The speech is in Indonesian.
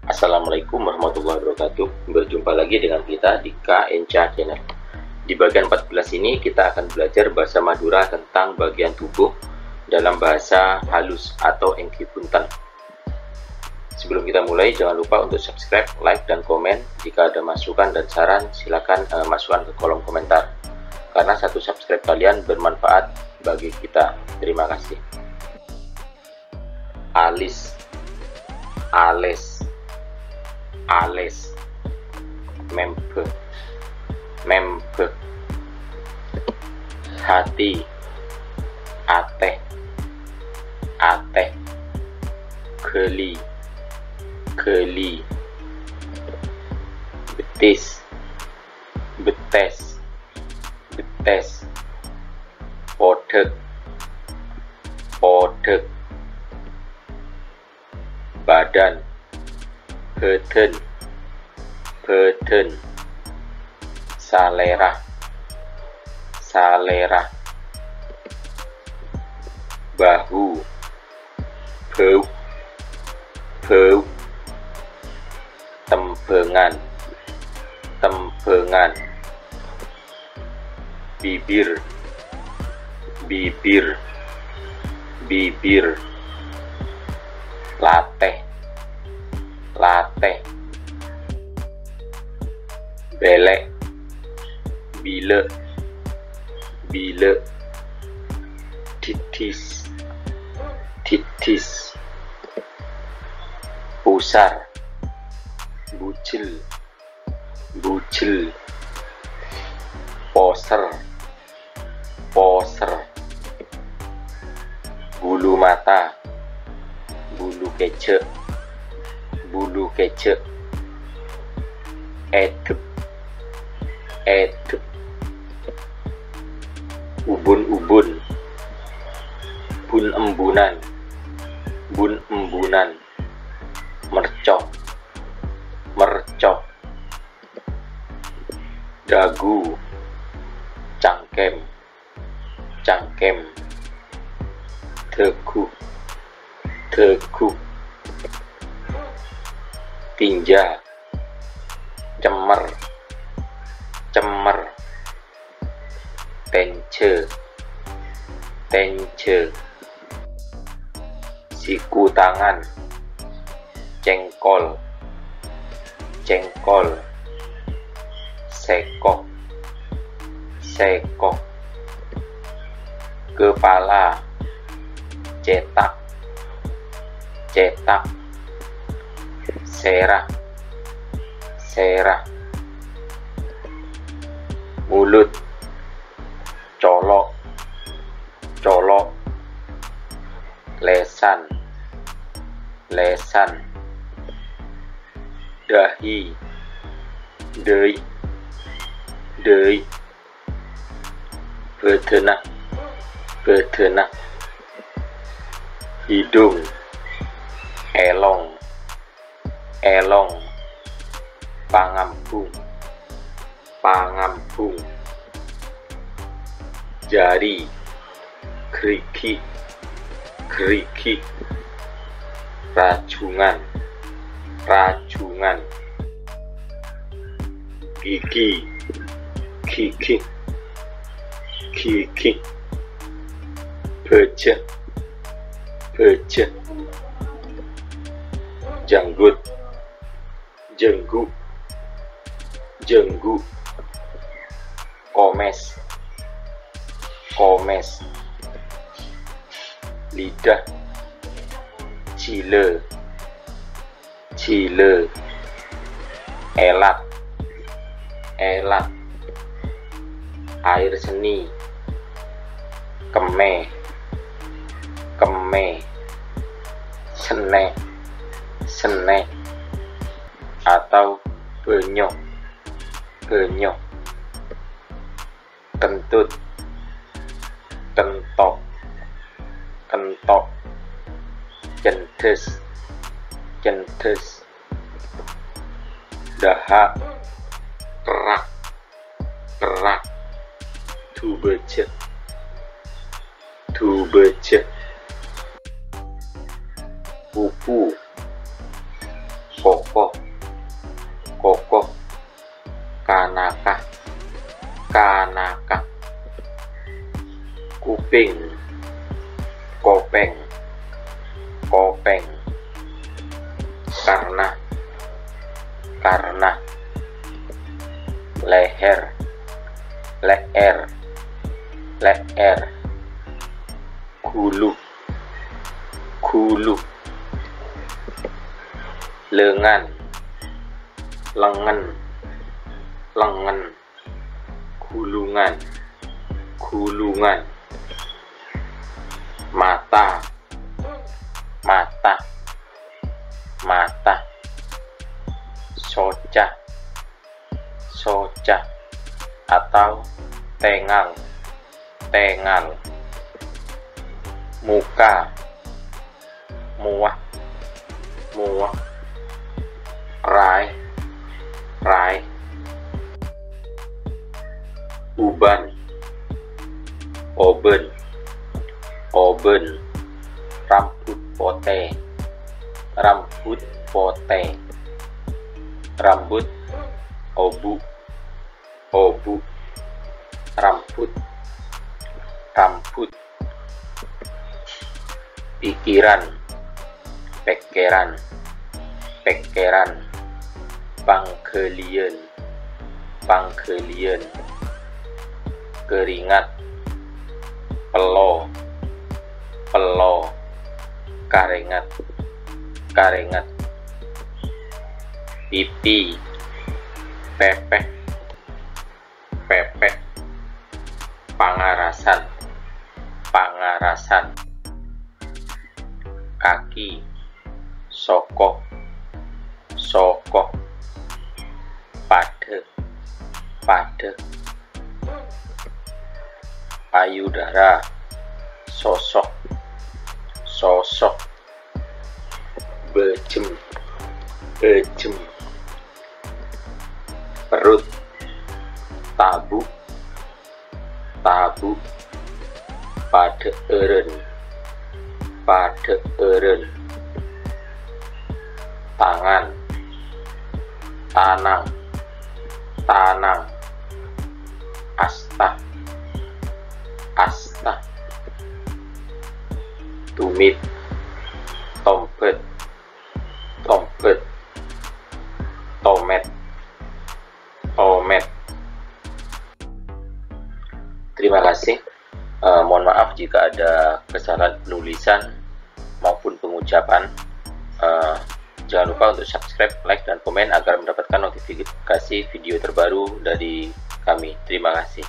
Assalamualaikum warahmatullahi wabarakatuh. Berjumpa lagi dengan kita di KNCA Channel. Di bagian 14 ini kita akan belajar bahasa Madura tentang bagian tubuh dalam bahasa halus atau engki punten. Sebelum kita mulai, jangan lupa untuk subscribe, like, dan komen. Jika ada masukan dan saran, silakan masukkan ke kolom komentar. Karena satu subscribe kalian bermanfaat bagi kita. Terima kasih. Alis, ales, ales, mempe, mempe, hati, ateh, ateh, geli, geli, betis, betes, betes, podek, podek, badan, beden, beden, salera, salera, bahu, bau, bau, tembengan, tembengan, bibir, bibir, bibir, lateh, lateh, belek, bile, bile, titis, titis, pusar, bucil, bucil, poser, poser, bulu mata, bulu kecek, bulu kecek, edep, edep, ubun-ubun, bun embunan, bun embunan, mercok, mercok, dagu, cangkem, cangkem, teguk, teguk, tinja, cemer, cemer, tence, tence, siku tangan, cengkol, cengkol, sekok, sekok, kepala, cetak, cetak, serah, serah, mulut, colok, colok, lesan, lesan, dahi, dei, dei, betenak, betenak, hidung, elong, elong, pangambung, pangambung, jari, gerigi, gerigi, rajungan, rajungan, gigi, gigi, gigi, bejek, bejek, janggut, jenggu, jenggu, komes, komes, lidah, cile, cile, elat, elat, air seni, keme, keme, sene, sene, atau benyok, benyok, kentut, kentok, kentok, cendes, cendes, dahak, kerak, kerak, dubejek, dubejek, pupu, kokoh, kokoh, kanakah, kanakah, kuping, kopeng, kopeng, karena, karena, leher, leher, leher, gulu, gulu, lengan, lengan, lengan, gulungan, gulungan, mata, mata, mata, soca, soca, atau tengang, tengang, muka, muah, muah, rai, rai, uban, oben, oben, rambut pote, rambut pote, rambut, obu, obu, rambut, rambut, pikiran, pekeran, pekeran, pangkelian, pangkelian, keringat, pelo, pelo, karengat, karengat, pipi, pepeh, pepeh, pangarasan, pangarasan, kaki, soko, soko, pade, pade, payudara, sosok, sosok, bejem, bejem, perut, tabu, tabu, pada eren, pada eren, tangan, tanang, tanang, asta, asta, tumit, tompet, tompet, tomet, tomet. Terima kasih. Mohon maaf jika ada kesalahan penulisan maupun pengucapan. Jangan lupa untuk subscribe, like, dan komen agar mendapatkan notifikasi video terbaru dari kami. Terima kasih.